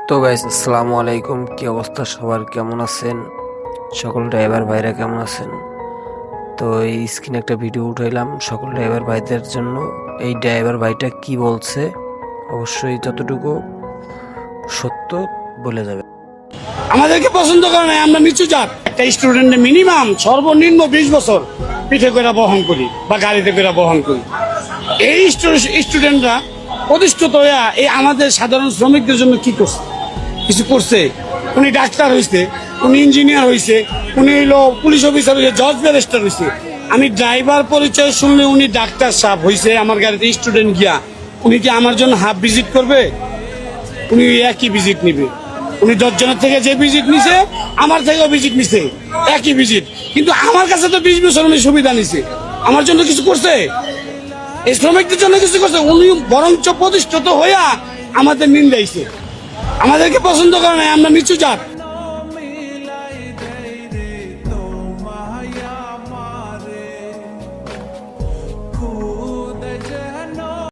তো গাইস, আসসালামু আলাইকুম। কি অবস্থা সবার, কেমন আছেন? সকল ড্রাইভার ভাইরা কেমন আছেন? তো এই স্ক্রিনে একটা ভিডিও উঠাইলাম সকল ড্রাইভার ভাইদের জন্য। এই ড্রাইভার ভাইটা কি বলছে অবশ্যই যতটুকু সত্য বলে যাবে। আমাদেরকে পছন্দ করে না, আমরা নিচু জাত। একটা স্টুডেন্টের মিনিমাম সর্বনিম্ন 20 বছর পিঠে করে বহন করি বা গাড়িতে করে বহন করি। এই স্টুডেন্টরা প্রতিষ্ঠিত হইয়া এই আমাদের সাধারণ শ্রমিকদের জন্য কি করছে? কিছু করছে। উনি ডাক্তার হয়েছে, উনি ইঞ্জিনিয়ার হয়েছে, উনি হইলো পুলিশ অফিসার হয়েছে, জজ ব্যারিস্টার হয়েছে। আমি ড্রাইভার পরিচয় শুনলে উনি ডাক্তার সাহেব হয়েছে, আমার গাড়িতে স্টুডেন্ট গিয়া উনি কি আমার জন্য হাফ ভিজিট করবে? উনি একই ভিজিট নিবে। উনি 10 জনের থেকে যে ভিজিট নিছে আমার থেকেও ভিজিট নিছে, একই ভিজিট। কিন্তু আমার কাছে তো 20 বছর উনি সুবিধা নিছে। আমার জন্য কিছু করছে? এই শ্রমিকদের জন্য কিছু করছে? উনি বরঞ্চ প্রতিষ্ঠিত হইয়া আমাদের নিন্দাইছে। আমাদেরকে পছন্দ করে না, আমরা নিচু জাত।